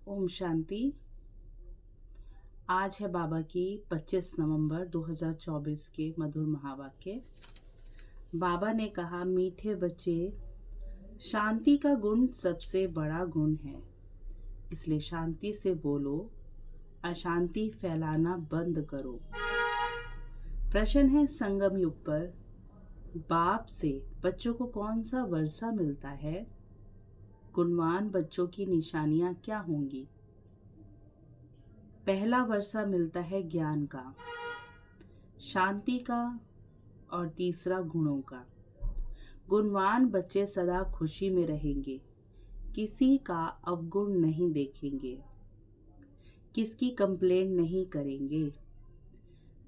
ओम शांति। आज है बाबा की 25 नवंबर 2024 के मधुर महावाक्य। बाबा ने कहा, मीठे बच्चे, शांति का गुण सबसे बड़ा गुण है, इसलिए शांति से बोलो, अशांति फैलाना बंद करो। प्रश्न है संगम युग पर बाप से बच्चों को कौन सा वर्षा मिलता है? गुणवान बच्चों की निशानियां क्या होंगी? पहला वर्षा मिलता है ज्ञान का, शांति का और तीसरा गुणों का। गुणवान बच्चे सदा खुशी में रहेंगे, किसी का अवगुण नहीं देखेंगे, किसकी कंप्लेंट नहीं करेंगे।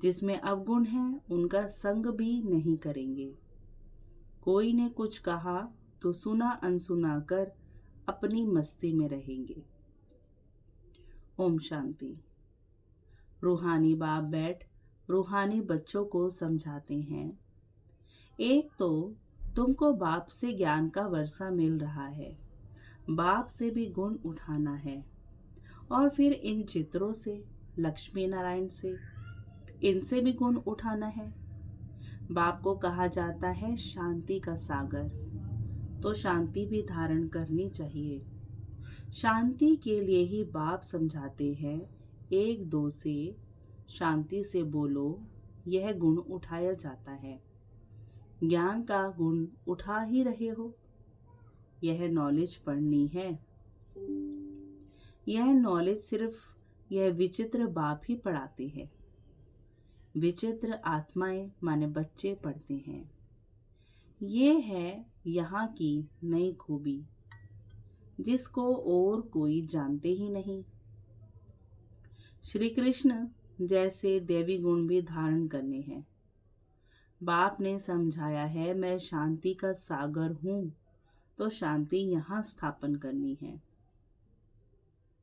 जिसमें अवगुण है उनका संग भी नहीं करेंगे। कोई ने कुछ कहा तो सुना अनसुना कर अपनी मस्ती में रहेंगे। ओम शांति। रूहानी बाप बैठ रूहानी बच्चों को समझाते हैं। एक तो तुमको बाप से ज्ञान का वर्षा मिल रहा है, बाप से भी गुण उठाना है, और फिर इन चित्रों से, लक्ष्मी नारायण से, इनसे भी गुण उठाना है। बाप को कहा जाता है शांति का सागर, तो शांति भी धारण करनी चाहिए। शांति के लिए ही बाप समझाते हैं, एक दो से शांति से बोलो, यह गुण उठाया जाता है। ज्ञान का गुण उठा ही रहे हो, यह नॉलेज पढ़नी है। यह नॉलेज सिर्फ यह विचित्र बाप ही पढ़ाते हैं। विचित्र आत्माएं माने बच्चे पढ़ते हैं। ये है यहाँ की नई खूबी, जिसको और कोई जानते ही नहीं। श्री कृष्ण जैसे देवी गुण भी धारण करने हैं। बाप ने समझाया है, मैं शांति का सागर हूँ, तो शांति यहाँ स्थापन करनी है।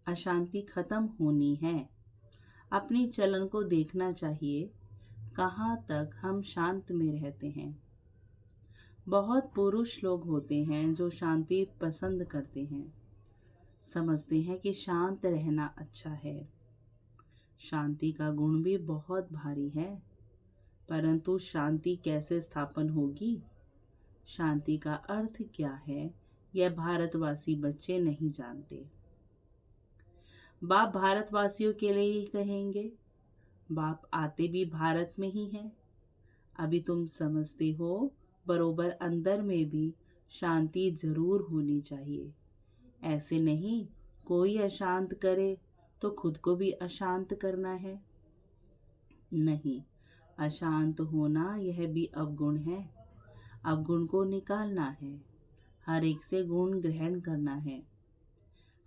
अशांति खत्म होनी है। अपनी चलन को देखना चाहिए, कहाँ तक हम शांत में रहते हैं। बहुत पुरुष लोग होते हैं जो शांति पसंद करते हैं, समझते हैं कि शांत रहना अच्छा है। शांति का गुण भी बहुत भारी है, परंतु शांति कैसे स्थापन होगी, शांति का अर्थ क्या है, यह भारतवासी बच्चे नहीं जानते। बाप भारतवासियों के लिए ही कहेंगे, बाप आते भी भारत में ही हैं। अभी तुम समझते हो, बरोबर अंदर में भी शांति जरूर होनी चाहिए। ऐसे नहीं कोई अशांत करे तो खुद को भी अशांत करना है। नहीं, अशांत होना यह भी अवगुण है। अवगुण को निकालना है, हर एक से गुण ग्रहण करना है।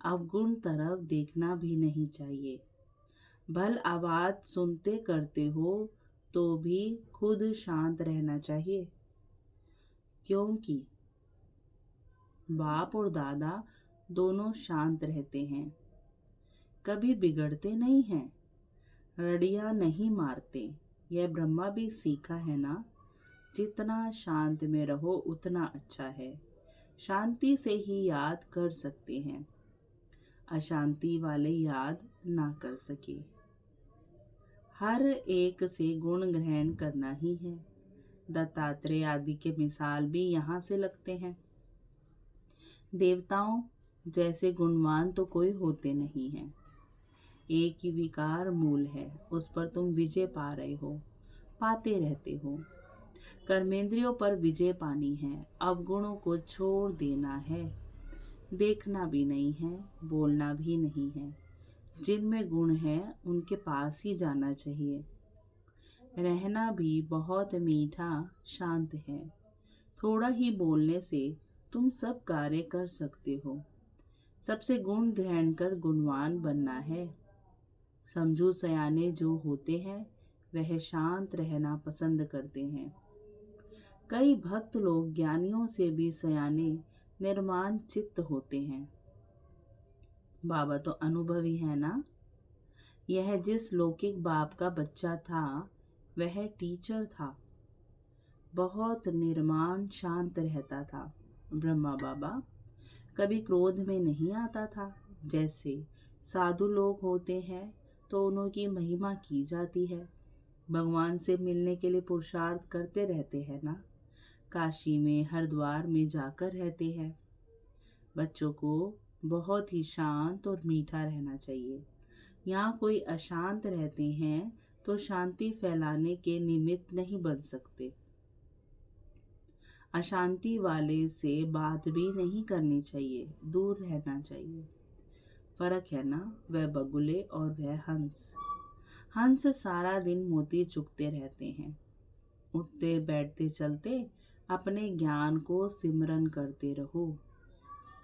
अवगुण तरफ देखना भी नहीं चाहिए। भल आवाज सुनते करते हो तो भी खुद शांत रहना चाहिए, क्योंकि बाप और दादा दोनों शांत रहते हैं, कभी बिगड़ते नहीं हैं, रड़ियां नहीं मारते। यह ब्रह्मा भी सीखा है ना, जितना शांत में रहो उतना अच्छा है। शांति से ही याद कर सकते हैं, अशांति वाले याद ना कर सके। हर एक से गुण ग्रहण करना ही है। दत्तात्रेय आदि के मिसाल भी यहाँ से लगते हैं। देवताओं जैसे गुणवान तो कोई होते नहीं हैं। एक ही विकार मूल है, उस पर तुम विजय पा रहे हो, पाते रहते हो। कर्मेंद्रियों पर विजय पानी है, अवगुणों को छोड़ देना है। देखना भी नहीं है, बोलना भी नहीं है। जिनमें गुण है उनके पास ही जाना चाहिए। रहना भी बहुत मीठा शांत है। थोड़ा ही बोलने से तुम सब कार्य कर सकते हो। सबसे गुण ग्रहण कर गुणवान बनना है। समझू सयाने जो होते हैं वह शांत रहना पसंद करते हैं। कई भक्त लोग ज्ञानियों से भी सयाने निर्माण चित्त होते हैं। बाबा तो अनुभवी है ना। यह जिस लौकिक बाप का बच्चा था वह टीचर था, बहुत निर्माण शांत रहता था। ब्रह्मा बाबा कभी क्रोध में नहीं आता था, जैसे साधु लोग होते हैं तो उनकी महिमा की जाती है। भगवान से मिलने के लिए पुरुषार्थ करते रहते हैं ना। काशी में, हरिद्वार में जाकर रहते हैं। बच्चों को बहुत ही शांत और मीठा रहना चाहिए। यहाँ कोई अशांत रहते हैं तो शांति फैलाने के निमित्त नहीं बन सकते। अशांति वाले से बात भी नहीं करनी चाहिए, दूर रहना चाहिए। फर्क है ना, वह बगुले और वह हंस। हंस सारा दिन मोती चुगते रहते हैं। उठते बैठते चलते अपने ज्ञान को सिमरन करते रहो।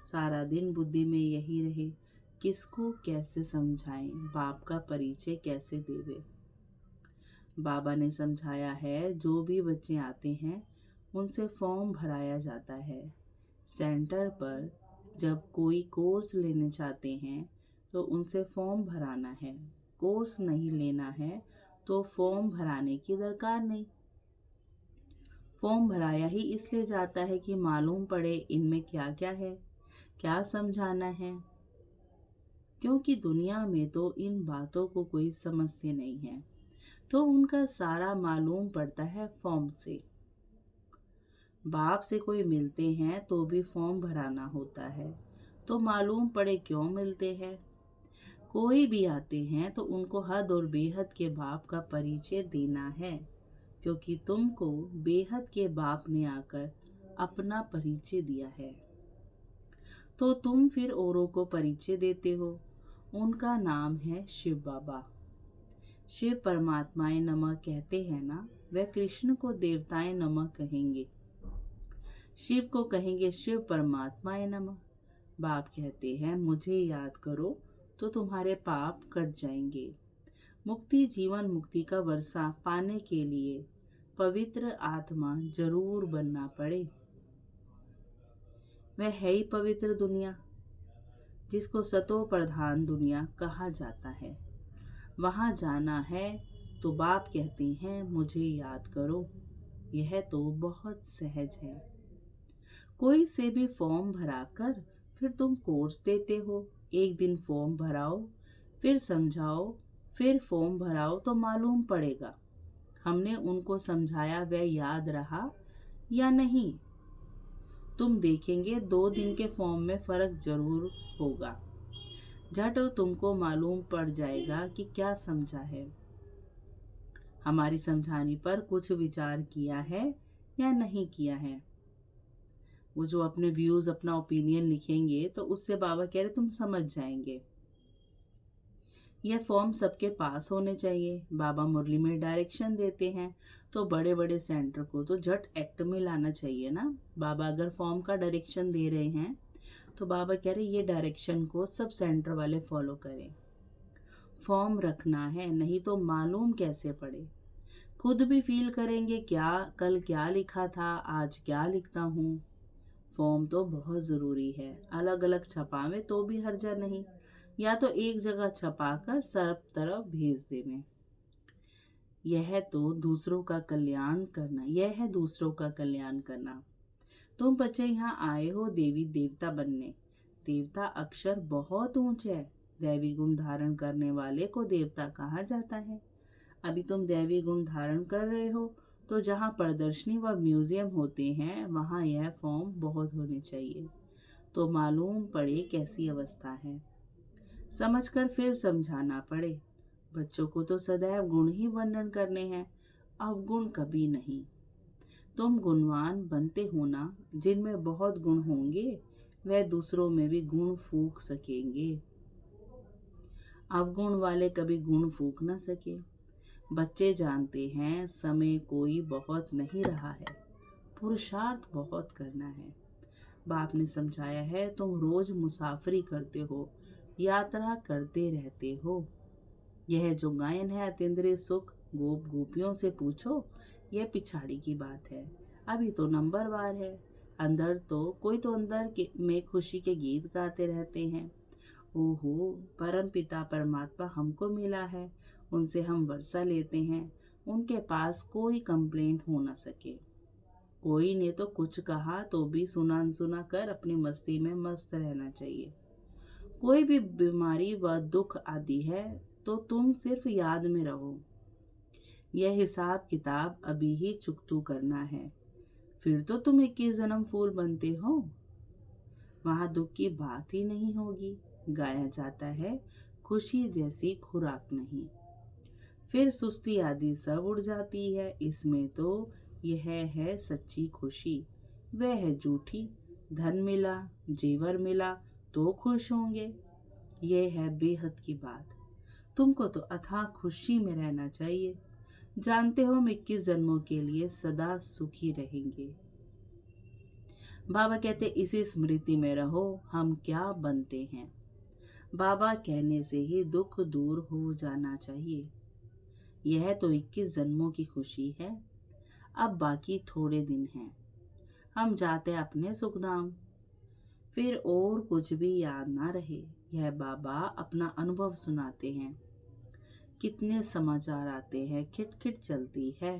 सारा दिन बुद्धि में यही रहे, किसको कैसे समझाएं, बाप का परिचय कैसे देवे। बाबा ने समझाया है, जो भी बच्चे आते हैं उनसे फॉर्म भराया जाता है। सेंटर पर जब कोई कोर्स लेने चाहते हैं तो उनसे फॉर्म भराना है। कोर्स नहीं लेना है तो फॉर्म भराने की दरकार नहीं। फॉर्म भराया ही इसलिए जाता है कि मालूम पड़े इनमें क्या क्या है, क्या समझाना है। क्योंकि दुनिया में तो इन बातों को कोई समझते नहीं है, तो उनका सारा मालूम पड़ता है फॉर्म से। बाप से कोई मिलते हैं तो भी फॉर्म भराना होता है, तो मालूम पड़े क्यों मिलते हैं। कोई भी आते हैं तो उनको हद और बेहद के बाप का परिचय देना है, क्योंकि तुमको बेहद के बाप ने आकर अपना परिचय दिया है, तो तुम फिर औरों को परिचय देते हो। उनका नाम है शिव बाबा। शिव परमात्माए नमः कहते हैं ना, वह कृष्ण को देवताएं नमः कहेंगे, शिव को कहेंगे शिव परमात्माए नमः। बाप कहते हैं, मुझे याद करो तो तुम्हारे पाप कट जाएंगे। मुक्ति, जीवन मुक्ति का वर्षा पाने के लिए पवित्र आत्मा जरूर बनना पड़े। वह है ही पवित्र दुनिया, जिसको सतो प्रधान दुनिया कहा जाता है। वहां जाना है तो बाप कहते हैं, मुझे याद करो। यह तो बहुत सहज है। कोई से भी फॉर्म भराकर फिर तुम कोर्स देते हो। एक दिन फॉर्म भराओ, फिर समझाओ, फिर फॉर्म भराओ तो मालूम पड़ेगा हमने उनको समझाया वह याद रहा या नहीं। तुम देखेंगे 2 दिन के फॉर्म में फर्क जरूर होगा। झट तुमको मालूम पड़ जाएगा कि क्या समझा है। हमारी समझाने पर कुछ विचार किया है या नहीं किया है। वो जो अपने व्यूज, अपना ओपिनियन लिखेंगे तो उससे बाबा कह रहे तुम समझ जाएंगे। यह फॉर्म सबके पास होने चाहिए। बाबा मुरली में डायरेक्शन देते हैं तो बड़े बड़े सेंटर को तो झट एक्ट में लाना चाहिए ना। बाबा अगर फॉर्म का डायरेक्शन दे रहे हैं तो बाबा कह रहे ये डायरेक्शन को सब सेंटर वाले फॉलो करें। फॉर्म रखना है, नहीं तो मालूम कैसे पड़े। खुद भी फील करेंगे क्या कल क्या लिखा था, आज क्या लिखता हूँ। फॉर्म तो बहुत ज़रूरी है। अलग अलग छपावे तो भी हर्जा नहीं, या तो एक जगह छपाकर सब तरफ भेज देवें। यह तो दूसरों का कल्याण करना, यह है दूसरों का कल्याण करना। तुम बच्चे यहाँ आए हो देवी देवता बनने। देवता अक्षर बहुत ऊंचे है। दैवी गुण धारण करने वाले को देवता कहा जाता है। अभी तुम दैवी गुण धारण कर रहे हो, तो जहाँ प्रदर्शनी व म्यूजियम होते हैं वहाँ यह फॉर्म बहुत होने चाहिए, तो मालूम पड़े कैसी अवस्था है। समझकर फिर समझाना पड़े। बच्चों को तो सदैव गुण ही वर्णन करने हैं, अवगुण कभी नहीं। तुम गुणवान बनते हो ना, जिनमें बहुत गुण होंगे वह दूसरों में भी गुण फूंक सकेंगे। अवगुण वाले कभी गुण फूंक ना सके। बच्चे जानते हैं समय कोई बहुत नहीं रहा है, पुरुषार्थ बहुत करना है। बाप ने समझाया है, तुम रोज मुसाफरी करते हो, यात्रा करते रहते हो। यह जो गायन है अतीन्द्रिय सुख, गोप गोपियों से पूछो, यह पिछाड़ी की बात है। अभी तो नंबरवार है। अंदर में खुशी के गीत गाते रहते हैं। ओहो, परम पिता परमात्मा हमको मिला है, उनसे हम वर्षा लेते हैं। उनके पास कोई कंप्लेंट हो न सके। कोई ने तो कुछ कहा तो भी सुना अनसुना कर अपनी मस्ती में मस्त रहना चाहिए। कोई भी बीमारी व दुख आदि है तो तुम सिर्फ याद में रहो। यह हिसाब किताब अभी ही चुकतू करना है, फिर तो तुम 21 जन्म फूल बनते हो। वहां दुख की बात ही नहीं होगी। गाया जाता है, खुशी जैसी खुराक नहीं। फिर सुस्ती आदि सब उड़ जाती है। इसमें तो यह है सच्ची खुशी, वह है झूठी। धन मिला, जेवर मिला तो खुश होंगे, यह है बेहद की बात। तुमको तो अथाह खुशी में रहना चाहिए। जानते हो हम 21 जन्मों के लिए सदा सुखी रहेंगे। बाबा कहते इसी स्मृति में रहो, हम क्या बनते हैं। बाबा कहने से ही दुख दूर हो जाना चाहिए। यह तो 21 जन्मों की खुशी है। अब बाकी थोड़े दिन हैं, हम जाते अपने सुखधाम। फिर और कुछ भी याद ना रहे। यह बाबा अपना अनुभव सुनाते हैं। कितने समाचार आते हैं, खिटखिट चलती है।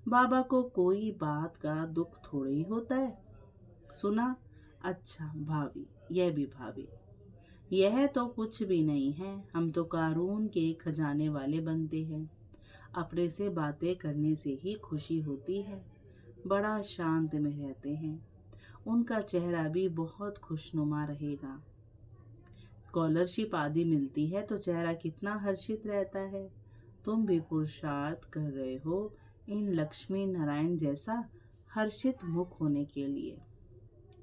बाबा को कोई बात का दुख थोड़े ही होता है। सुना, अच्छा भाभी, यह भी भाभी, यह तो कुछ भी नहीं है। हम तो कारून के खजाने वाले बनते हैं। अपने से बातें करने से ही खुशी होती है। बड़ा शांत में रहते हैं। उनका चेहरा भी बहुत खुशनुमा रहेगा। स्कॉलरशिप आदि मिलती है तो चेहरा कितना हर्षित रहता है। तुम भी पुरुषार्थ कर रहे हो इन लक्ष्मी नारायण जैसा हर्षित मुख होने के लिए।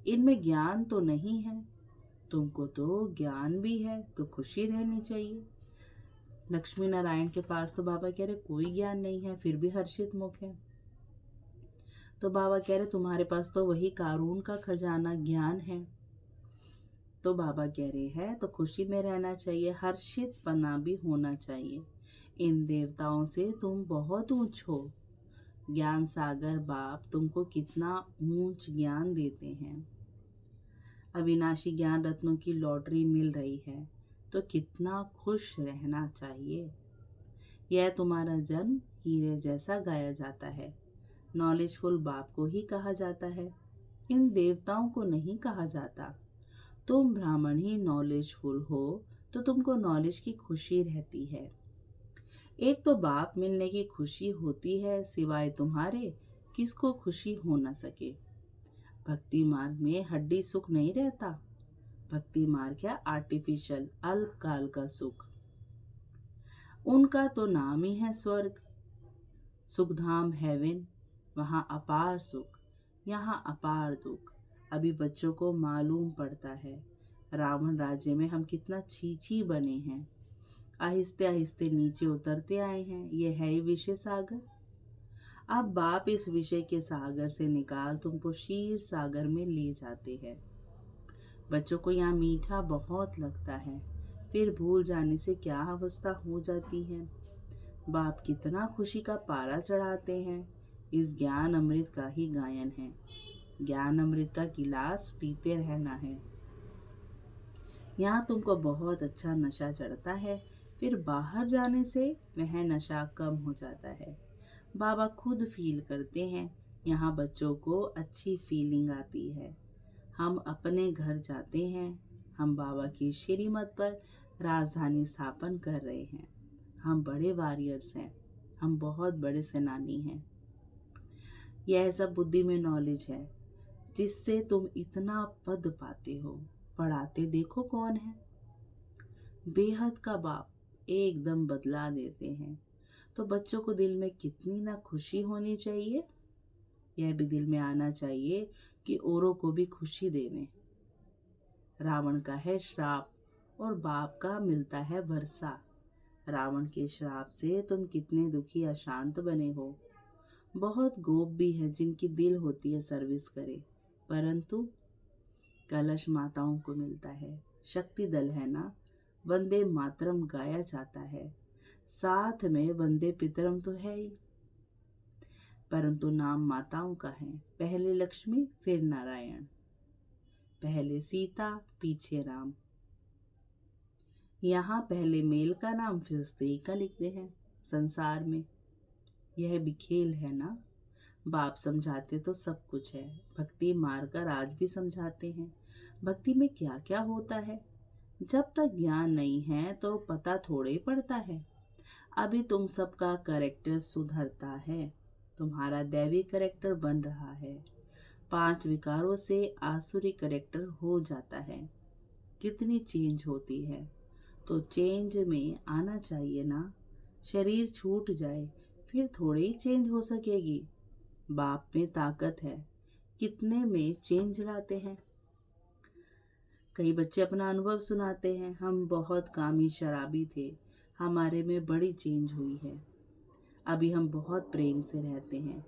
इनमें ज्ञान तो नहीं है, तुमको तो ज्ञान भी है, तो खुशी रहनी चाहिए। लक्ष्मी नारायण के पास तो बाबा कह रहे कोई ज्ञान नहीं है, फिर भी हर्षित मुख है। तो बाबा कह रहे तुम्हारे पास तो वही कारून का खजाना ज्ञान है। तो बाबा कह रहे हैं तो खुशी में रहना चाहिए, हर्षित पना भी होना चाहिए। इन देवताओं से तुम बहुत ऊंच हो। ज्ञान सागर बाप तुमको कितना ऊंच ज्ञान देते हैं। अविनाशी ज्ञान रत्नों की लॉटरी मिल रही है तो कितना खुश रहना चाहिए। यह तुम्हारा जन्म हीरे जैसा गाया जाता है। नॉलेजफुल बाप को ही कहा जाता है, इन देवताओं को नहीं कहा जाता। तुम ब्राह्मण ही नॉलेजफुल हो तो तुमको नॉलेज की खुशी रहती है। एक तो बाप मिलने की खुशी होती है, सिवाय तुम्हारे किसको खुशी हो न सके। भक्ति मार्ग में हड्डी सुख नहीं रहता। भक्ति मार्ग क्या आर्टिफिशियल अल्पकाल का सुख। उनका तो नाम ही है स्वर्ग, सुखधाम हेवन। वहाँ अपार सुख, यहाँ अपार दुख। अभी बच्चों को मालूम पड़ता है रावण राज्य में हम कितना छीछी बने हैं। आहिस्ते आहिस्ते नीचे उतरते आए हैं। ये है ही विषय सागर। अब बाप इस विषय के सागर से निकाल तुमको क्षीर सागर में ले जाते हैं। बच्चों को यहाँ मीठा बहुत लगता है, फिर भूल जाने से क्या अवस्था हो जाती है। बाप कितना खुशी का पारा चढ़ाते हैं। इस ज्ञान अमृत का ही गायन है। ज्ञान अमृत का गिलास पीते रहना है। यहाँ तुमको बहुत अच्छा नशा चढ़ता है, फिर बाहर जाने से वह नशा कम हो जाता है। बाबा खुद फील करते हैं। यहाँ बच्चों को अच्छी फीलिंग आती है। हम अपने घर जाते हैं। हम बाबा की श्रीमत पर राजधानी स्थापन कर रहे हैं। हम बड़े वॉरियर्स हैं, हम बहुत बड़े सेनानी हैं। यह सब बुद्धि में नॉलेज है जिससे तुम इतना पद पाते हो। पढ़ाते देखो कौन है, बेहद का बाप एकदम बदला देते हैं। तो बच्चों को दिल में कितनी ना खुशी होनी चाहिए। यह भी दिल में आना चाहिए कि औरों को भी खुशी देवें। रावण का है श्राप और बाप का मिलता है वर्षा। रावण के श्राप से तुम कितने दुखी अशांत बने हो। बहुत गोप भी है जिनकी दिल होती है सर्विस करे, परंतु कलश माताओं को मिलता है। शक्ति दल है ना, वंदे मातरम गाया जाता है, साथ में वंदे पितरम तो है ही, परंतु नाम माताओं का है। पहले लक्ष्मी फिर नारायण, पहले सीता पीछे राम। यहाँ पहले मेल का नाम फिर स्त्री का लिखते हैं। संसार में यह भी खेल है ना। बाप समझाते तो सब कुछ है। भक्ति मार कर आज भी समझाते हैं। भक्ति में क्या क्या होता है। जब तक ज्ञान नहीं है तो पता थोड़े ही पड़ता है। अभी तुम सबका करेक्टर सुधरता है, तुम्हारा दैवी करेक्टर बन रहा है, 5 विकारों से आसुरी करेक्टर हो जाता है। कितनी चेंज होती है, तो चेंज में आना चाहिए ना। शरीर छूट जाए फिर थोड़ी ही चेंज हो सकेगी। बाप में ताकत है, कितने में चेंज लाते हैं। कई बच्चे अपना अनुभव सुनाते हैं, हम बहुत कामी शराबी थे, हमारे में बड़ी चेंज हुई है। अभी हम बहुत प्रेम से रहते हैं,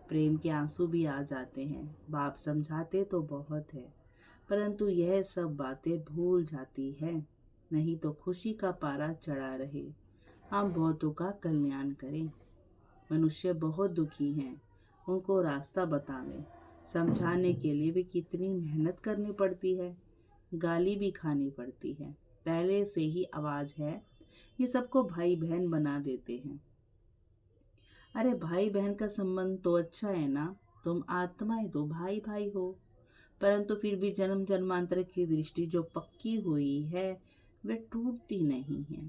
प्रेम के आंसू भी आ जाते हैं। बाप समझाते तो बहुत है, परंतु यह सब बातें भूल जाती है, नहीं तो खुशी का पारा चढ़ा रहे। हम बहुतों का कल्याण करें। मनुष्य बहुत दुखी हैं, उनको रास्ता बतावें। समझाने के लिए भी कितनी मेहनत करनी पड़ती है, गाली भी खानी पड़ती है। पहले से ही आवाज है, ये सबको भाई बहन बना देते हैं। अरे भाई बहन का संबंध तो अच्छा है ना, तुम आत्माएं तो भाई भाई हो, परंतु फिर भी जन्म जन्मांतर की दृष्टि जो पक्की हुई है वह टूटती नहीं है।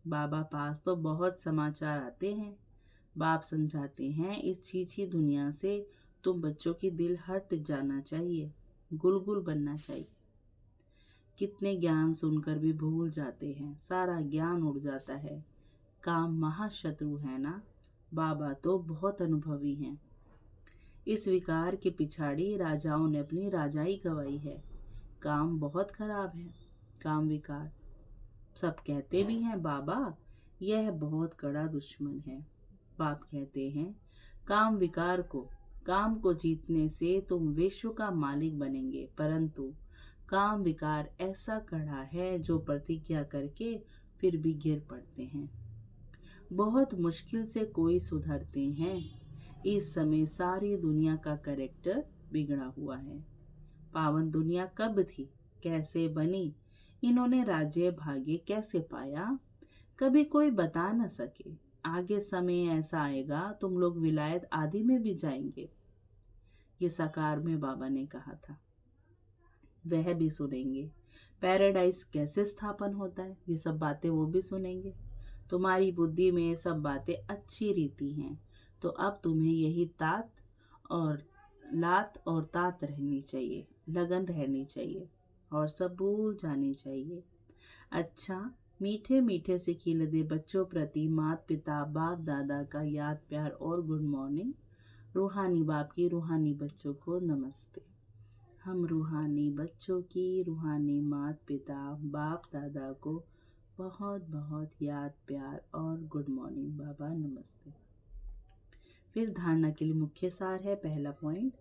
बाबा पास तो बहुत समाचार आते हैं। बाप समझाते हैं, इस छीछी दुनिया से तुम बच्चों की दिल हट जाना चाहिए, गुलगुल बनना चाहिए। कितने ज्ञान सुनकर भी भूल जाते हैं, सारा ज्ञान उड़ जाता है। काम महाशत्रु है ना। बाबा तो बहुत अनुभवी हैं। इस विकार के पिछाड़ी राजाओं ने अपनी राजाई गवाई है। काम बहुत खराब है, काम विकार। सब कहते भी हैं बाबा यह बहुत कड़ा दुश्मन है। बाप कहते हैं काम को जीतने से तुम विश्व का मालिक बनेंगे, परंतु काम विकार ऐसा कड़ा है जो प्रतिज्ञा करके फिर भी गिर पड़ते हैं। बहुत मुश्किल से कोई सुधरते हैं। इस समय सारी दुनिया का कैरेक्टर बिगड़ा हुआ है। पावन दुनिया कब थी, कैसे बनी, इन्होंने राज्य भाग्य कैसे पाया, कभी कोई बता न सके। आगे समय ऐसा आएगा तुम लोग विलायत आदि में भी जाएंगे। ये साकार में बाबा ने कहा था, वह भी सुनेंगे। पैराडाइज कैसे स्थापन होता है, ये सब बातें वो भी सुनेंगे। तुम्हारी बुद्धि में ये सब बातें अच्छी रीति हैं, तो अब तुम्हें यही लात और तात रहनी चाहिए, लगन रहनी चाहिए और सब भूल जानी चाहिए। अच्छा, मीठे मीठे से खिलदे बच्चों प्रति माता पिता बाप दादा का याद प्यार और गुड मॉर्निंग। रूहानी बाप की रूहानी बच्चों को नमस्ते। हम रूहानी बच्चों की रूहानी माता पिता बाप दादा को बहुत बहुत याद प्यार और गुड मॉर्निंग बाबा नमस्ते। फिर धारणा के लिए मुख्य सार है। पहला पॉइंट,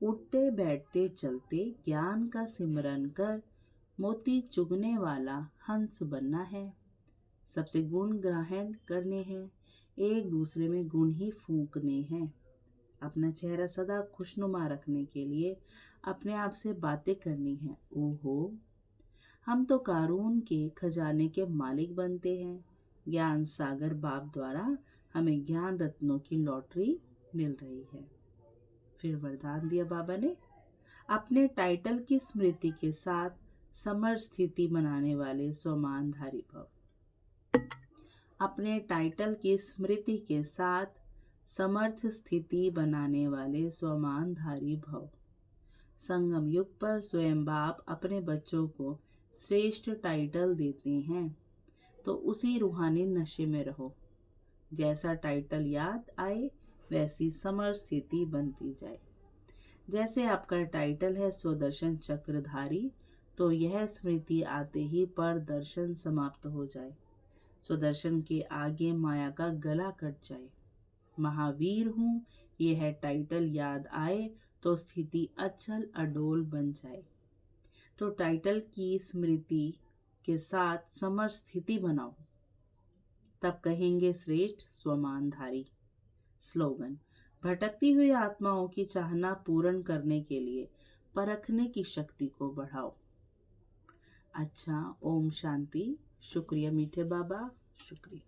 उठते बैठते चलते ज्ञान का सिमरन कर मोती चुगने वाला हंस बनना है। सबसे गुण ग्रहण करने हैं, एक दूसरे में गुण ही फूंकने हैं। अपना चेहरा सदा खुशनुमा रखने के लिए अपने आप से बातें करनी है। ओहो, हम तो कारून के खजाने के मालिक बनते हैं। ज्ञान सागर बाप द्वारा हमें ज्ञान रत्नों की लॉटरी मिल रही है। फिर वरदान दिया बाबा ने, अपने टाइटल की स्मृति के साथ समर स्थिति बनाने वाले स्वमानधारी भव। अपने टाइटल की स्मृति के साथ समर्थ स्थिति बनाने वाले स्वमानधारी भव। संगम युग पर स्वयं बाप अपने बच्चों को श्रेष्ठ टाइटल देते हैं, तो उसी रूहानी नशे में रहो। जैसा टाइटल याद आए वैसी समर स्थिति बनती जाए। जैसे आपका टाइटल है स्वदर्शन चक्रधारी, तो यह स्मृति आते ही पर दर्शन समाप्त हो जाए, स्वदर्शन के आगे माया का गला कट जाए। महावीर हूँ यह टाइटल याद आए तो स्थिति अचल अडोल बन जाए। तो टाइटल की स्मृति के साथ समर स्थिति बनाओ, तब कहेंगे श्रेष्ठ स्वमानधारी। स्लोगन, भटकती हुई आत्माओं की चाहना पूर्ण करने के लिए परखने की शक्ति को बढ़ाओ। अच्छा, ओम शांति। शुक्रिया मीठे बाबा, शुक्रिया।